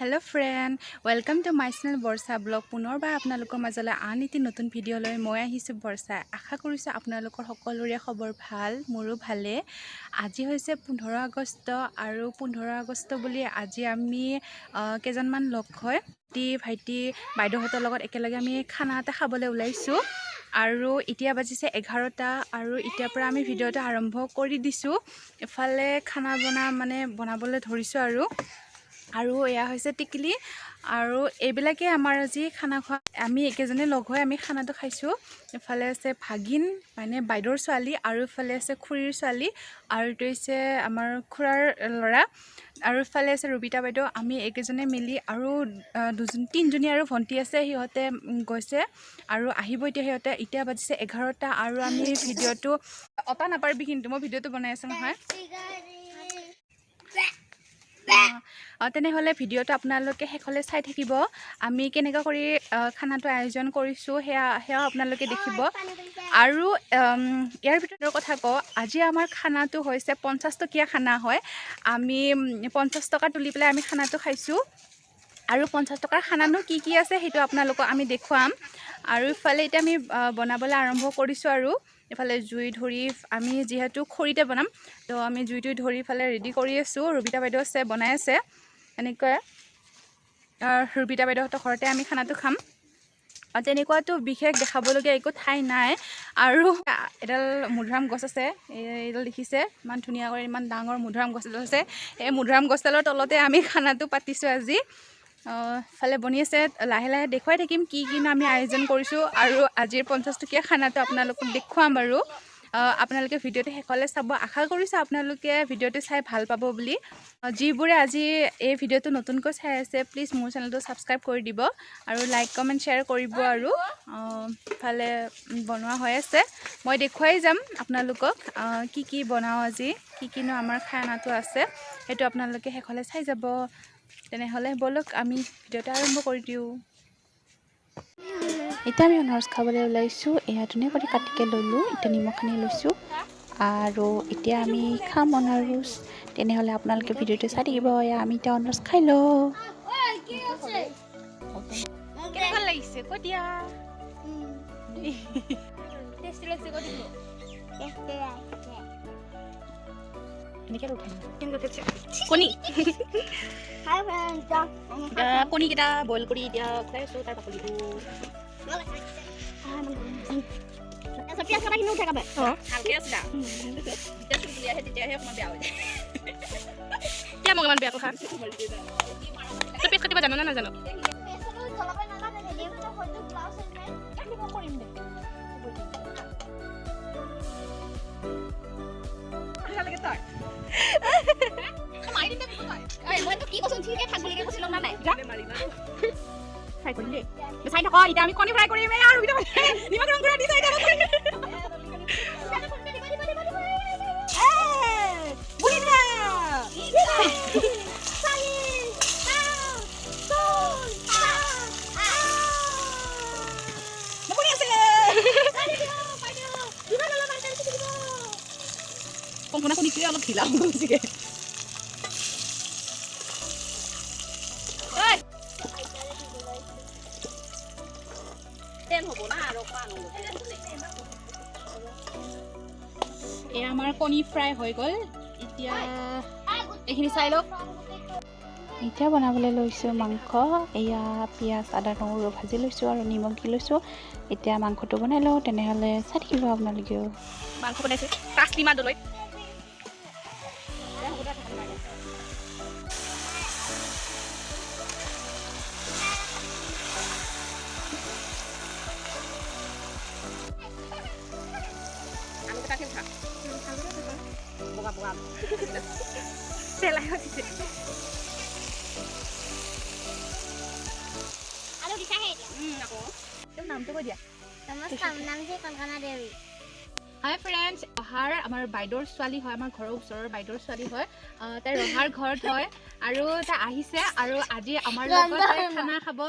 hello friend welcome to my channel Barsha blog पुनर्बार आपनालोকৰ মাজলৈ আন এটি নতুন ভিডিঅ' লৈ মই আহিছো বৰ্ষা আশা কৰিছো আপোনালোকৰ সকলোৰে খবৰ ভাল মোৰো ভালে আজি হৈছে 15 আগষ্ট আৰু 15 আগষ্ট বুলি আজি আমি কেজনমান লগ হয় ভাইটি বাইদেউহঁতৰ লগত একেলগে আমি খানা এটা খাবলৈ ওলাইছো আৰু এতিয়া বাজিছে 11টা আৰু ইতিয়াৰ পৰা আমি ভিডিঅ'টো আৰম্ভ কৰি দিছো এফালে খানা বনাবলৈ ধৰিছো আৰু এয়া হৈছে টিকলি আৰু এইবিলাকে আমাৰ আজি খানা খোৱা আমি একেজনে লগ হৈ আমি খানাটো খাইছো এফালে আছে ভাগিন মানে বাইদেউৰ ছোৱালী আৰু এফালে আছে খুৰীৰ ছোৱালী আৰু এইটো হৈছে আমাৰ খুৰাৰ ল'ৰা আৰু এফালে আছে ৰবিতা বাইদেউ আমি একেজনে মিলি আৰু তিনজনী আৰু ভণ্টি আছে সিহঁতে গৈছে আৰু আহিব এতিয়া বাজিছে 11টা আৰু আমি ভিডিঅ'টো অটা নাপাৰবি কিন্তু মই ভিডিঅ'টো বনাই আছো নহয় তেনেহলে ভিডিঅ'টো আপোনালোকে হেকলে চাই থাকিব আমি কেনেকা কৰি খানাটো আয়োজন কৰিছো হেয়া আপোনালোকে দেখিব আৰু ইয়াৰ ভিতৰৰ কথা ক আজি আমাৰ খানাটো হৈছে 50 টকীয়া খানা হয় আমি 50 টকা তুলি পেলাই আমি খানাটো খাইছো আৰু 50 টকাৰ খানানো কি আছে হেতু আপোনালোকক আমি দেখুৱাম আৰু ইফালে এটা আমি বনাবলৈ আৰম্ভ কৰিছো আৰু এফালে জুই ধৰি আমি যেহেতু খৰিতে বনাম তো আমি জুইটো ধৰি ফালে ৰেডি কৰি আছো ৰবিতা বাইদেউ আছে বনাই আছে এনেকৈ ৰবিতা বাইদেউহঁতৰ ঘৰতে আমি খানাটো খাম আৰু তেনেকুৱাটো বিশেষ দেখাবলগীয়া একো ঠাই নাই আৰু এডাল মধুৰাম গছ আছে এইডাল দেখিছে ইমান ধুনীয়া কৰি ইমান ডাঙৰ মধুৰাম গছ আছে এই মধুৰাম গছডালৰ তলতে আমি খানাটো পাতিছো আজি ফালে বনি আছে লাহে লাহে দেখুৱাই থাকিম কি আমি আয়োজন কৰিছো আৰু আজিৰ 50 টকীয়া খানাটো আপোনালোকক দেখুৱাম বাৰু আপোনালোকে ভিডিঅ'টো হেকলে চাব আশা কৰিছো আপোনালোকে ভিডিঅ'টো চাই ভাল পাব বুলি যিবোৰে আজি এই ভিডিঅ'টো নতুনকৈ চাই আছে প্লিজ মোৰ চেনেলটো সাবস্ক্ৰাইব কৰি দিব আৰু লাইক কমেন্ট শ্বেয়াৰ কৰিব আৰু ফালে বনোৱা হৈ আছে মই দেখুৱাই যাম আপোনালোকক কি বনাও আজি কিনো আমাৰ খানাটো আছে হেতু আপোনালোকে হেকলে চাই যাব তেনেহলে বলক আমি ভিডিঅ'টো আৰম্ভ কৰি দিও এটা আমি অনাৰস খাবলৈ ওলাইছো এয়া ধুনীয়া কৰি কাটিকে ললো এটা নিমখ খানি লৈছো আৰু এতিয়া আমি খাম অনাৰস তেনেহলে আপোনালোকে ভিডিঅ'টো চাই থাকিব এয়া আমি এটা অনাৰস খাই লো কেনেকুৱা লাগিছে কতিয়া টেষ্টি লাগিছে কদিলো এনেকৈ উঠাই কণী কণী কেইটা বইল কৰি দিয়া খুৱাইছো তাৰ বাকলিটো জানো না নাজানো চাই থাক এতিয়া আমি কণী ফ্ৰাই কৰিম আৰু নিমখ ৰং কৰি দি চাই থাক সম্পূৰ্ণ কণীটোৱে অলপ ঢিলা বেছিকে এই আমাৰ কণী ফ্ৰাই হৈ গ'ল এতিয়া এইখিনি চাই লওক এতিয়া বনাবলৈ লৈছো মাংস এয়া পিয়াজ আদা নহৰু ভাজি লৈছো আৰু নিমখ দি লৈছো এতিয়া মাংসটো বনাই লওঁ তেনেহলে চাই থাকিব আপোনালোকেও মাংস বনাইছে কাচলিমা দলৈ Hi friends, অহাৰ আমাৰ বাইদেউৰ ছোৱালী হয় আমাৰ ঘৰৰ ওচৰৰ বাইদেউৰ ছোৱালী হয় তাই ৰহাৰ ঘৰত হয় আৰু তাই আহিছে আৰু আজি আমাৰ লগত খানা খাব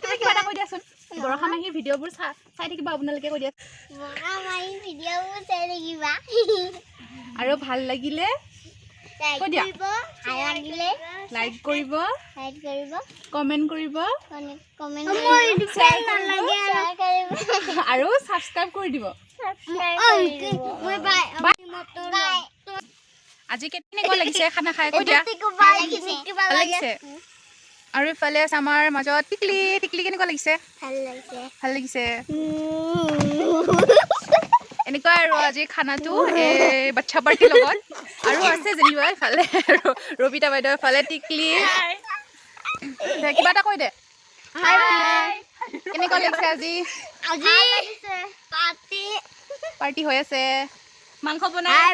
তুমি কিবা কৈ দিয়াচোন বৰষা মাহীৰ ভিডিঅ'বোৰ চাই থাকিবা আপোনালোকে কৈ দিয়া বৰষা মাহীৰ ভিডিঅ'বোৰ চাই থাকিবা আৰু ভাল লাগিলে কৈ দিয়া ভাল লাগিলে লাইক কৰিব কমেণ্ট কৰিব কমেণ্ট কৰিব শ্বেয়াৰ কৰিব আৰু ছাবস্ক্ৰাইব কৰি দিব আজি কেনেকুৱা লাগিছে খানা খাই কৈ দিয়া ভাল লাগিছে আৰু ইফালে আছে আমাৰ মাজত টিকলি টিকলি কেনেকুৱা লাগিছে ভাল লাগিছে এনেকুৱা আৰু আজি খানাটো বাচ্ছা পাৰ্টিৰ লগত আৰু আছে যেনিবা ইফালে ৰবিতা বাইদেউ ইফালে টিকলি কিবা এটা কৈ দে কেনেকুৱা লাগিছে আজি পাৰ্টি হৈ আছে মাংস বনাই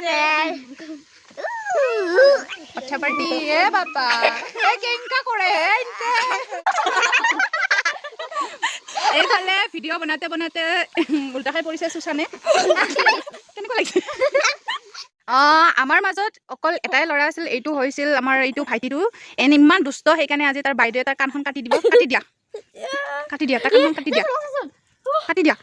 বাচ্ছা পাৰ্টি বাপা কেনেকা কৰে এইফালে ভিডিঅ' বনাতে বনাতে উল্টা খাই পৰিছে সুশানে কেনেকুৱা লাগিছে আমাৰ মাজত অকল এটাই ল'ৰা আছিল এইটো হৈছিল আমাৰ এইটো ভাইটিটো এনে ইমান দুষ্ট সেইকাৰণে আজি তাৰ বাইদেৱে তাৰ কাণখন কাটি দিব কাটি দিয়া তাৰ কাণখন কাটি দিয়া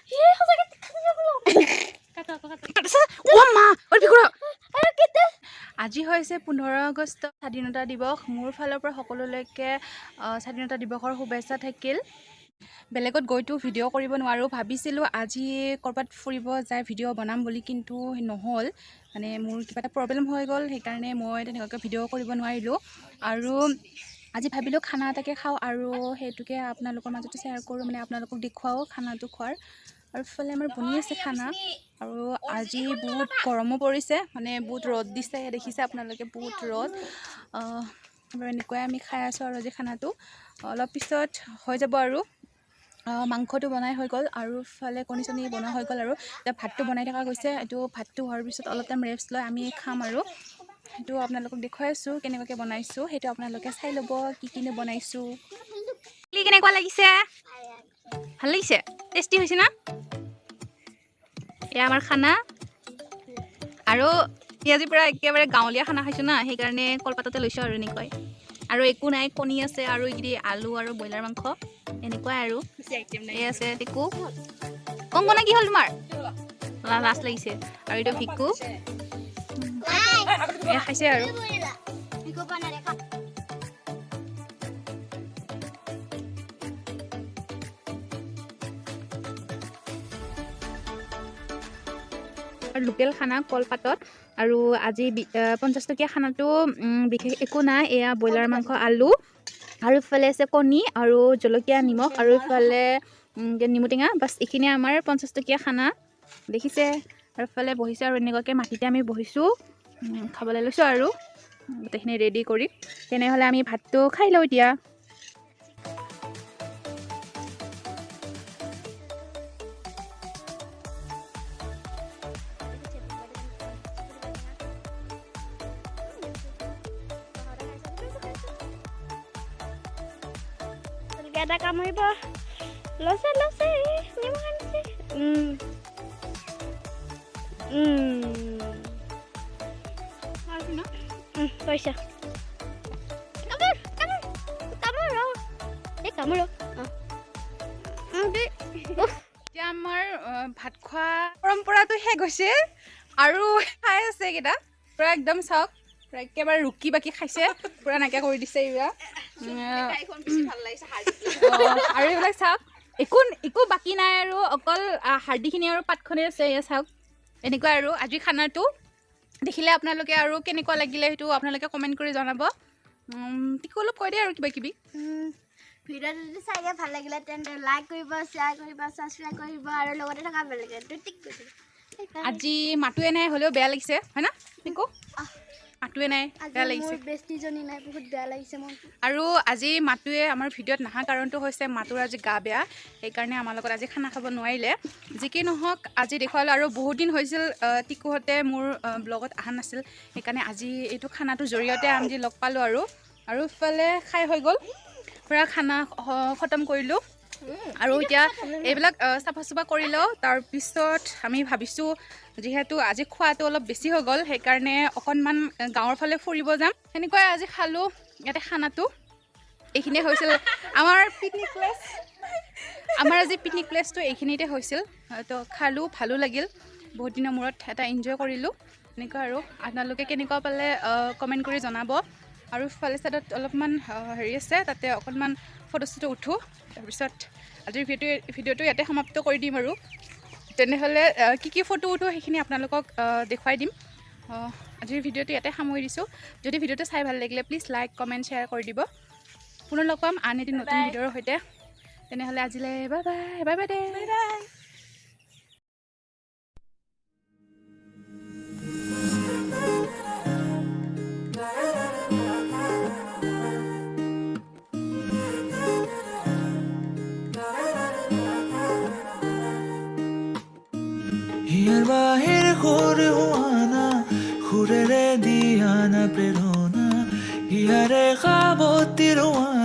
আজি হৈছে 15 আগষ্ট স্বাধীনতা দিৱস মোৰ ফালৰ পৰা সকলোলৈকে স্বাধীনতা দিৱসৰ শুভেচ্ছা থাকিল বেলেগত গৈতো ভিডিঅ' কৰিব নোৱাৰোঁ ভাবিছিলোঁ আজি ক'ৰবাত ফুৰিব যায় ভিডিঅ' বনাম বুলি কিন্তু নহ'ল মানে মোৰ কিবা এটা প্ৰব্লেম হৈ গ'ল সেইকাৰণে মই তেনেকুৱাকৈ ভিডিঅ' কৰিব নোৱাৰিলোঁ আৰু আজি ভাবিলোঁ খানা এটাকে খাওঁ আৰু সেইটোকে আপোনালোকৰ মাজতে শ্বেয়াৰ কৰোঁ মানে আপোনালোকক দেখুৱাওঁ খানাটো খোৱাৰ আৰু ইফালে আমাৰ বনি আছে খানা আৰু আজি বহুত গৰমো পৰিছে মানে বহুত ৰ'দ দিছে দেখিছে আপোনালোকে বহুত ৰ'দ আৰু এনেকুৱাই আমি খাই আছোঁ আৰু আজি খানাটো অলপ পিছত হৈ যাব আৰু মাংসটো বনাই হৈ গ'ল আৰু ইফালে কণী চণী বনোৱা হৈ গ'ল আৰু এতিয়া ভাতটো বনাই থকা গৈছে এইটো ভাতটো হোৱাৰ পিছত অলপ টাইম ৰেষ্ট লৈ আমি খাম আৰু সেইটো আপোনালোকক দেখুৱাই আছোঁ কেনেকুৱাকৈ বনাইছোঁ সেইটো আপোনালোকে চাই ল'ব কিনো বনাইছোঁ কেনেকুৱা লাগিছে ভাল লাগিছে টেষ্টি হৈছে না এয়া আমাৰ খানা আৰু আজিৰ পৰা একেবাৰে গাঁৱলীয়া খানা খাইছোঁ না সেইকাৰণে কলপাততে লৈছোঁ আৰু এনেকুৱাই আৰু একো নাই কণী আছে আৰু এইকেইটি আলু আৰু ব্ৰইলাৰ মাংস এনেকুৱাই আৰু এই আছে টিকু কংকনা কি হ'ল তোমাৰ লাজ লাগিছে আৰু এইটো ভিকু এয়া খাইছে আৰু লোকেল খানা কলপাতত আৰু আজি 50 টকীয়া খানাটো বিশেষ একো নাই এয়া ব্ৰইলাৰ মাংস আলু আৰু ইফালে আছে কণী আৰু জলকীয়া নিমখ আৰু ইফালে নেমু টেঙা বাছ এইখিনিয়ে আমাৰ 50 টকীয়া খানা দেখিছে আৰু ইফালে বহিছে আৰু এনেকুৱাকৈ মাটিতে আমি বহিছোঁ খাবলৈ লৈছোঁ আৰু গোটেইখিনি ৰেডি কৰি তেনেহ'লে আমি ভাতটো খাই লওঁ এতিয়া এটা কামুৰিব লৈছে নিমখ আনিছে পইচা এতিয়া আমাৰ ভাত খোৱা পৰম্পৰাটো শেষ হৈছে আৰু খাই আছে এইকেইটা পূৰা একদম চাওক পূৰা একেবাৰে ৰুকি বাকি খাইছে পূৰা নাইকিয়া কৰি দিছে এইবিলাক আৰু এইবিলাক চাওক একো বাকী নাই আৰু অকল হাৰ্দিখিনি আৰু পাতখনেই আছে এয়া চাওক এনেকুৱা আৰু আজিৰ খানাটো দেখিলে আপোনালোকে আৰু কেনেকুৱা লাগিলে সেইটো আপোনালোকে কমেণ্ট কৰি জনাব টিকু অলপ কৈ দিয়ে আৰু কিবা কিবি ভিডিঅ'টো যদি চাই ভাল লাগিলে তেন্তে লাইক কৰিব শ্বেয়াৰ কৰিব ছাবস্ক্ৰাইব কৰিব আৰু লগতে থকা বেল আইকনটো টিক কৰি দিব আজি মাতোৱে নাই হ'লেও বেয়া লাগিছে হয় না টিকু মাতোৱে নাই বেয়া লাগিছে বেষ্টিজনী নাই বহুত বেয়া লাগিছে মোৰ আৰু আজি মাতোৱে আমাৰ ভিডিঅ'ত নাহা কাৰণটো হৈছে মাতোৰ আজি গা বেয়া সেইকাৰণে আমাৰ লগত আজি খানা খাব নোৱাৰিলে যি কি নহওক আজি দেখুৱালোঁ আৰু বহুত দিন হৈছিল টিকুহঁতে মোৰ ব্লগত অহা নাছিল সেইকাৰণে আজি এইটো খানাটোৰ জৰিয়তে আমি লগ পালোঁ আৰু ইফালে খাই হৈ গ'ল পূৰা খানা খতম কৰিলোঁ আৰু এতিয়া এইবিলাক চাফা চুফা কৰি লওঁ তাৰপিছত আমি ভাবিছোঁ যিহেতু আজি খোৱাটো অলপ বেছি হৈ গ'ল সেইকাৰণে অকণমান গাঁৱৰ ফালে ফুৰিব যাম সেনেকুৱাই আজি খালোঁ ইয়াতে খানাটো এইখিনিয়ে হৈছিল আমাৰ পিকনিক প্লেচ আমাৰ আজি পিকনিক প্লেচটো এইখিনিতে হৈছিল তো খালোঁ ভালো লাগিল বহুত দিনৰ মূৰত এটা এনজয় কৰিলোঁ এনেকুৱা আৰু আপোনালোকে কেনেকুৱা পালে কমেণ্ট কৰি জনাব আৰু ফালে চাইডত অলপমান হেৰি আছে তাতে অকণমান ফটো চটো উঠোঁ তাৰপিছত আজিৰ ভিডিঅ'টো ইয়াতে সমাপ্ত কৰি দিম আৰু তেনেহ'লে কি ফটো উঠোঁ সেইখিনি আপোনালোকক দেখুৱাই দিম আজিৰ ভিডিঅ'টো ইয়াতে সামৰি দিছোঁ যদি ভিডিঅ'টো চাই ভাল লাগিলে প্লিজ লাইক কমেণ্ট শ্বেয়াৰ কৰি দিব পুনৰ লগ পাম আন এটি নতুন ভিডিঅ'ৰ সৈতে তেনেহ'লে আজিলৈ বাই বাই বাই বাই দে হিয়াৰ বাহিৰ সুৰ হোৱানা সুৰেৰে দিয়া না প্ৰেৰণা হিয়াৰে সাৱতী ৰোৱানা